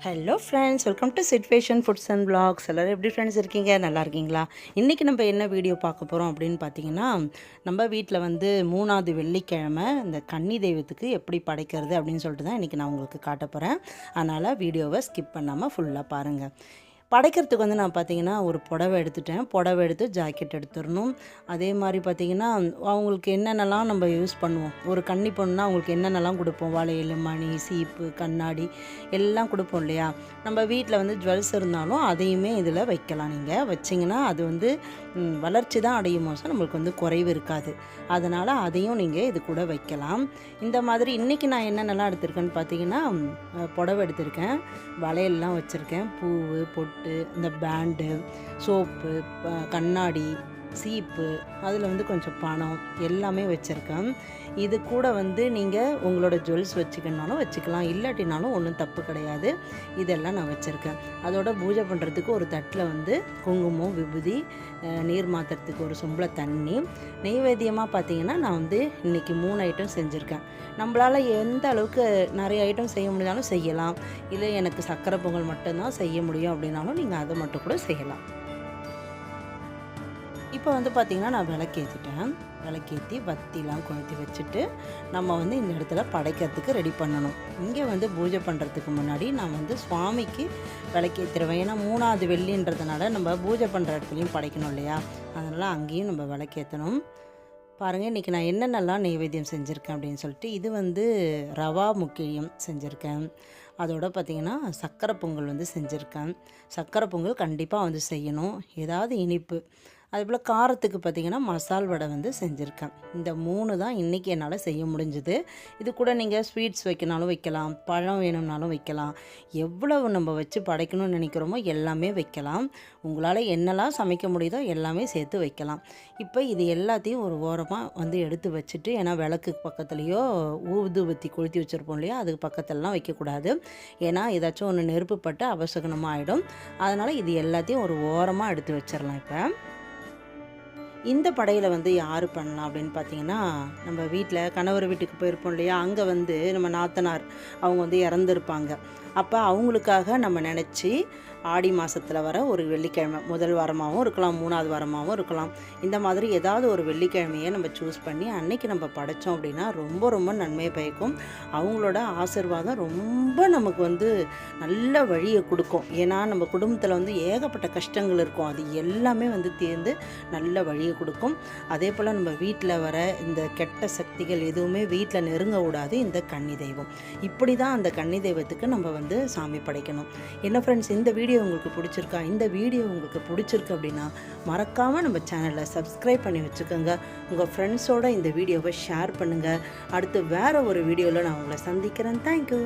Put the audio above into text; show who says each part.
Speaker 1: Hello friends, welcome to situation foods and blogs. எல்லோரும் எப்படி friends இருக்கீங்க? நல்லா இருக்கீங்களா? இன்றைக்கி நம்ம என்ன வீடியோ பார்க்க போகிறோம் அப்படின்னு பார்த்தீங்கன்னா, நம்ம வீட்டில் வந்து 3வது வெள்ளிக்கிழமை இந்த கன்னி தெய்வத்துக்கு எப்படி படைக்கிறது அப்படின்னு சொல்லிட்டு தான் இன்றைக்கி நான் உங்களுக்கு காட்ட போகிறேன். அதனால் வீடியோவை ஸ்கிப் பண்ணாமல் ஃபுல்லாக பாருங்கள். படைக்கிறதுக்கு வந்து நான் பார்த்தீங்கன்னா ஒரு புடவை எடுத்துட்டேன். புடவை எடுத்து ஜாக்கெட் எடுத்துடணும். அதே மாதிரி பார்த்திங்கன்னா அவங்களுக்கு என்னென்னலாம் நம்ம யூஸ் பண்ணுவோம், ஒரு கன்னி பொண்ணுனா அவங்களுக்கு என்னென்னலாம் கொடுப்போம், வளையல், மணி, சீப்பு, கண்ணாடி எல்லாம் கொடுப்போம் இல்லையா? நம்ம வீட்டில் வந்து ஜுவல்ஸ் இருந்தாலும் அதையுமே இதில் வைக்கலாம். நீங்கள் வச்சிங்கன்னா அது வந்து வளர்ச்சி தான் அடையுமோ, நம்மளுக்கு வந்து குறைவு இருக்காது. அதனால் அதையும் நீங்கள் இது கூட வைக்கலாம். இந்த மாதிரி இன்றைக்கி நான் என்னென்னலாம் எடுத்திருக்கேன்னு பார்த்தீங்கன்னா, புடவை எடுத்திருக்கேன், வளையல்லாம் வச்சுருக்கேன், பூவு, பொட்டு, இந்த பேண்டு, சோப்பு, கண்ணாடி, சீப்பு, அதில் வந்து கொஞ்சம் பணம் எல்லாமே வச்சுருக்கேன். இது கூட வந்து நீங்கள் உங்களோட ஜுவல்ஸ் வச்சுக்கணுனாலும் வச்சுக்கலாம், இல்லாட்டினாலும் ஒன்றும் தப்பு கிடையாது. இதெல்லாம் நான் வச்சுருக்கேன். அதோட பூஜை பண்ணுறதுக்கு ஒரு தட்டில் வந்து குங்குமம், விபூதி, நீர் மாற்றுறதுக்கு ஒரு சொம்பில் தண்ணி, நெய்வேத்தியமாக பார்த்தீங்கன்னா நான் வந்து இன்றைக்கி 3 ஐட்டம் செஞ்சுருக்கேன். நம்மளால் எந்த அளவுக்கு நிறைய ஐட்டம் செய்ய முடிஞ்சாலும் செய்யலாம், இல்லை எனக்கு சக்கரை பொங்கல் மட்டும்தான் செய்ய முடியும் அப்படின்னாலும் நீங்கள் அதை மட்டும் கூட செய்யலாம். இப்போ வந்து பார்த்திங்கன்னா நான் விளக்கேற்றிட்டேன். விளக்கேற்றி வத்திலாம் கொளுத்தி வச்சுட்டு நம்ம வந்து இந்த இடத்துல படைக்கிறதுக்கு ரெடி பண்ணணும். இங்கே வந்து பூஜை பண்ணுறதுக்கு முன்னாடி நான் வந்து சுவாமிக்கு விளக்கேற்றிடுவேன். ஏன்னா 3வது வெள்ளின்றதுனால நம்ம பூஜை பண்ணுற இடத்துலையும் படைக்கணும் இல்லையா? அதனால் அங்கேயும் நம்ம விளக்கேற்றணும். பாருங்கள், இன்றைக்கி நான் என்னென்னலாம் நெய்வேத்தியம் செஞ்சுருக்கேன் அப்படின்னு சொல்லிட்டு, இது வந்து ரவா முக்கியம் செஞ்சுருக்கேன். அதோட பார்த்திங்கன்னா சக்கரை பொங்கல் வந்து செஞ்சுருக்கேன். சக்கரை பொங்கல் கண்டிப்பாக வந்து செய்யணும். ஏதாவது இனிப்பு, அதுபோல் காரத்துக்கு பார்த்திங்கன்னா மசால் வடை வந்து செஞ்சுருக்கேன். இந்த 3 தான் இன்றைக்கி என்னால் செய்ய முடிஞ்சுது. இது கூட நீங்கள் ஸ்வீட்ஸ் வைக்கனாலும் வைக்கலாம், பழம் வேணும்னாலும் வைக்கலாம். எவ்வளவு நம்ம வச்சு படைக்கணும்னு நினைக்கிறோமோ எல்லாமே வைக்கலாம். உங்களால் என்னெல்லாம் சமைக்க முடியுதோ எல்லாமே சேர்த்து வைக்கலாம். இப்போ இது எல்லாத்தையும் ஒரு ஓரமாக வந்து எடுத்து வச்சுட்டு, ஏன்னா விளக்கு பக்கத்துலேயோ ஊதுபத்தி கொளுத்தி வச்சுருப்போம் இல்லையா, அதுக்கு பக்கத்துலலாம் வைக்கக்கூடாது. ஏன்னா ஏதாச்சும் ஒன்று நெருப்பு பட்டு அபசகனமாக ஆகிடும். அதனால் இது எல்லாத்தையும் ஒரு ஓரமாக எடுத்து வச்சிடலாம். இப்போ இந்த படையில் வந்து யார் பண்ணலாம் அப்படின்னு பார்த்தீங்கன்னா, நம்ம வீட்டில் கணவர் வீட்டுக்கு போயிருப்போம் இல்லையா, அங்கே வந்து நம்ம நாத்தனார் அவங்க வந்து இறந்துருப்பாங்க. அப்போ அவங்களுக்காக நம்ம நினச்சி ஆடி மாதத்தில் வர ஒரு வெள்ளிக்கிழமை, முதல் வாரமாகவும் இருக்கலாம், 3வது வாரமாகவும் இருக்கலாம், இந்த மாதிரி ஏதாவது ஒரு வெள்ளிக்கிழமையை நம்ம சூஸ் பண்ணி அன்னைக்கு நம்ம படைத்தோம் அப்படின்னா ரொம்ப ரொம்ப நன்மையை பயக்கும். அவங்களோட ஆசீர்வாதம் ரொம்ப நமக்கு வந்து நல்ல வழியை கொடுக்கும். ஏன்னா நம்ம குடும்பத்தில் வந்து ஏகப்பட்ட கஷ்டங்கள் இருக்கும், அது எல்லாமே வந்து தீர்ந்து நல்ல வழியை கொடுக்கும். அதே போல் நம்ம வீட்டில் வர இந்த கெட்ட சக்திகள் எதுவுமே வீட்டில் நெருங்க விடாது இந்த கன்னி தெய்வம். இப்படி தான் அந்த கன்னி தெய்வத்துக்கு நம்ம வந்து சாமி படைக்கணும். என்ன ஃப்ரெண்ட்ஸ், இந்த வீடியோ உங்களுக்கு பிடிச்சிருக்கா? இந்த வீடியோ உங்களுக்கு பிடிச்சிருக்கு அப்படின்னா மறக்காமல் நம்ம சேனலை சப்ஸ்கிரைப் பண்ணி வச்சுக்கோங்க. உங்கள் ஃப்ரெண்ட்ஸோடு இந்த வீடியோவை ஷேர் பண்ணுங்கள். அடுத்து வேறு ஒரு வீடியோவில் நான் உங்களை சந்திக்கிறேன். தேங்க்யூ.